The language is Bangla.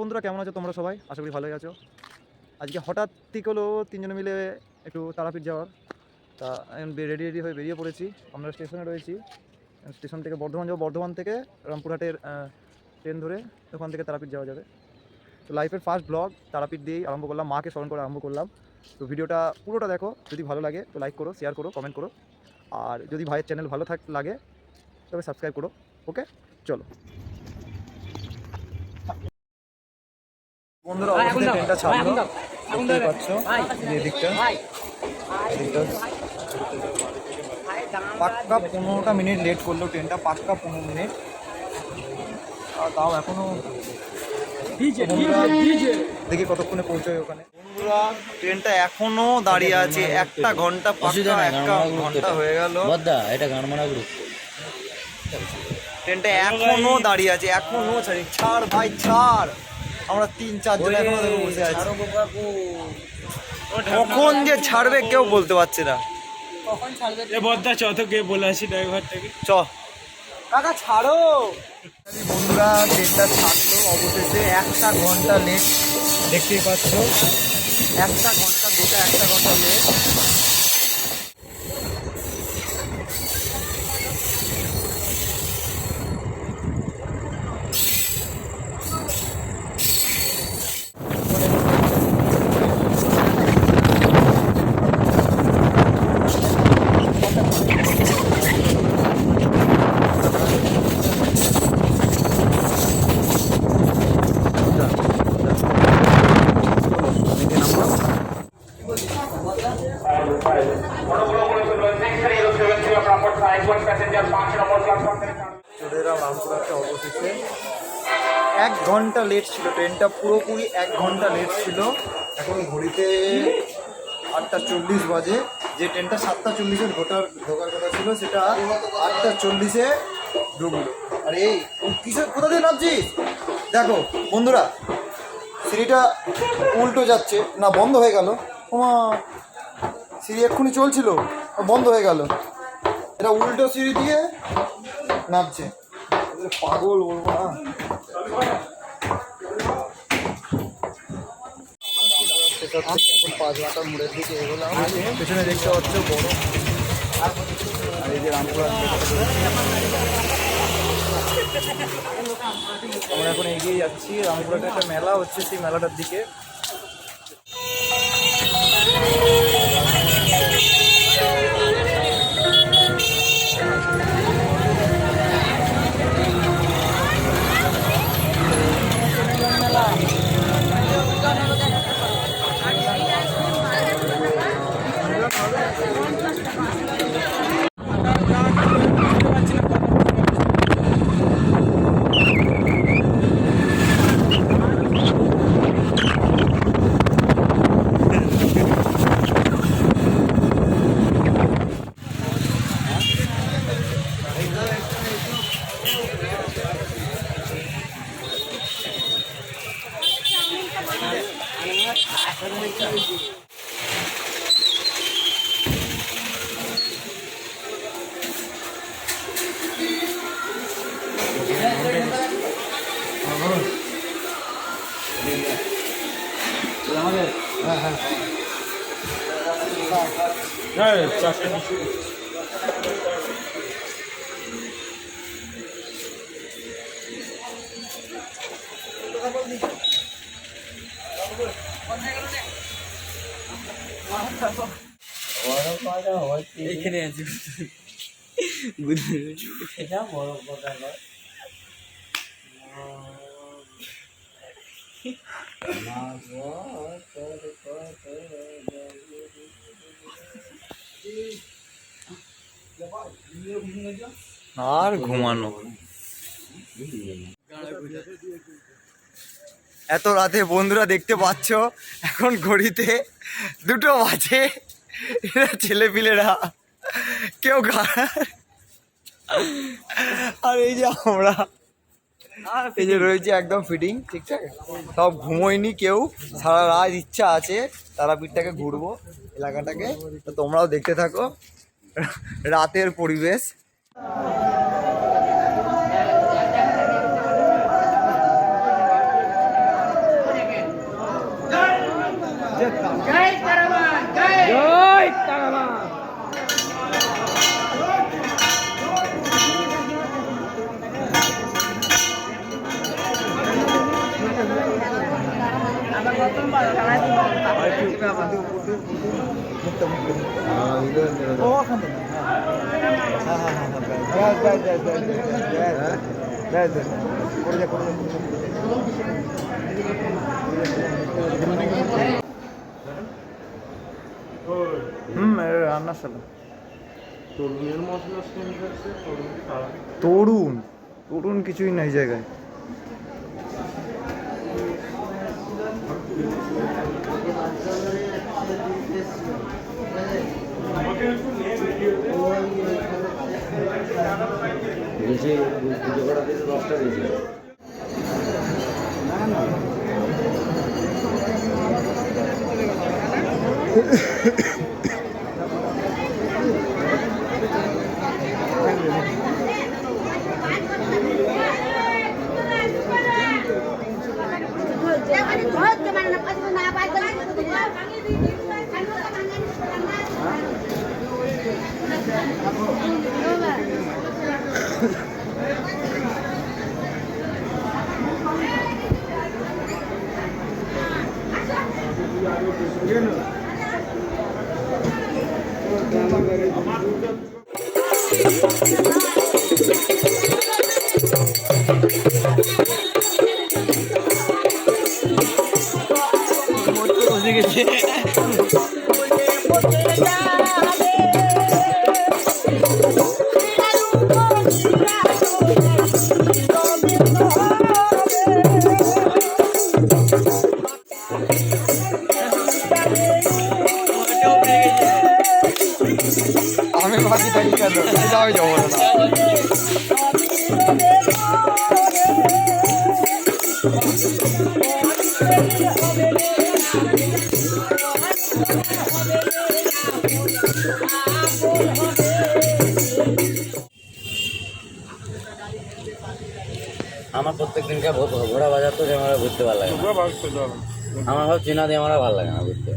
বন্ধুরা কেমন আছো তোমরা সবাই? আশা করি ভালোই আছো। আজকে হঠাৎ ঠিক হলো তিনজনে মিলে একটু তারাপীঠ যাওয়ার। তা আমি রেডি হয়ে বেরিয়ে পড়েছি। আমরা স্টেশনে রয়েছি। স্টেশন থেকে বর্ধমান যাবো, বর্ধমান থেকে রামপুরহাটের ট্রেন ধরে ওখান থেকে তারাপীঠ যাওয়া যাবে। তো লাইফের ফার্স্ট ব্লগ তারাপীঠ দিয়েই আরম্ভ করলাম, মাকে স্মরণ করে আরম্ভ করলাম। তো ভিডিওটা পুরোটা দেখো, যদি ভালো লাগে তো লাইক করো, শেয়ার করো, কমেন্ট করো। আর যদি ভাইয়ের চ্যানেল ভালো লাগে তবে সাবস্ক্রাইব করো। ওকে, চলো বন্ধুরা। অবশ্যই ট্রেনটা ছাড়লো, দেখতেই পাচ্ছ এদিকটা পাক্কা 15টা মিনিট লেট করলো ট্রেনটা, পাক্কা 15 মিনিট। আর তাও এখনো দেখি কতক্ষণে পৌঁছায় ওখানে। বন্ধুরা ট্রেনটা এখনো দাঁড়িয়ে আছে, 1 ঘন্টা, পাক্কা 1 ঘন্টা হয়ে গেল। এটা গানমানা গ্রুপ ট্রেনটা এখনো দাঁড়িয়ে আছে, এখনো ছাড় ভাই ছাড়। আমরা 3-4 জন এখনো দেখো বসে আছি। কখন যে ছাড়বে কেউ বলতে পারছে না। কখন ছাড়বে এ বদ্দা চ তো কে বলে আসি ড্রাইভারটাকে চ কাকা ছাড়ো। বন্ধুরা ট্রেনটা ছাড়লো অবশেষে, 1 ঘন্টা লেট, দেখতেই পাচ্ছ 1 ঘন্টা, গোটা 1 ঘন্টা লেট। চলে এলাম রামপুরহাটে অবশেষে। 1 ঘন্টা লেট ছিল ট্রেনটা, পুরোপুরি 1 ঘন্টা লেট ছিল। এখন ঘড়িতে 8:40 বাজে। যে ট্রেনটা 7:40-এ ঢোকার কথা ছিল সেটা 8:40-এ ঢুকলো। আর এই কিসের কোথা দিয়ে নামছিস? দেখো বন্ধুরা, সিঁড়িটা উল্টো যাচ্ছে না, বন্ধ হয়ে গেল। ওমা, সিঁড়ি এক্ষুনি চলছিল, বন্ধ হয়ে গেল। এটা উল্টো সিঁড়ি দিয়ে নামছে, পাগল বলবো না। এখন 5 ঘন্টা মোড়ের দিকে এগোলাম। পেছনে দেখতে পাচ্ছ বড়, আর এই যে রামপুরহাট। আমরা এখন এগিয়ে যাচ্ছি, রামপুরহাটে একটা মেলা হচ্ছে, সেই মেলাটার দিকে। এখানে আছি আর ঘুমানো। এত রাতে বন্ধুরা দেখতে পাচ্ছ এখন ঘড়িতে 2টো বাজে। এরা ছেলেপিলেরা কেউ আর এই যে আমরা এই যে রয়েছে একদম ফিটিং ঠিকঠাক, সব ঘুমোয়নি কেউ। সারা রাত ইচ্ছা আছে তারাপীঠটাকে ঘুরবো, এলাকাটাকে। তো তোমরাও দেখতে থাকো রাতের পরিবেশ। জয় তারামা জয় তারামা। রান্নার সালা তরুণের মশলা স্মেল করছে, তরুণ খারাপ। তরুণ তরুণ কিছুই নাই জায়গায়। বেশি পুজো করার দিনে 10টা বেশি। বসে গেছে। আমি ভাবি তাই কেন যাও যাবো না। আমার প্রত্যেক দিনকে ঘোড়া বাজার তো আমার ঘুরতে ভালো লাগে না। আমার সব চেনা দিয়ে আমার ভালো লাগে না ঘুরতে।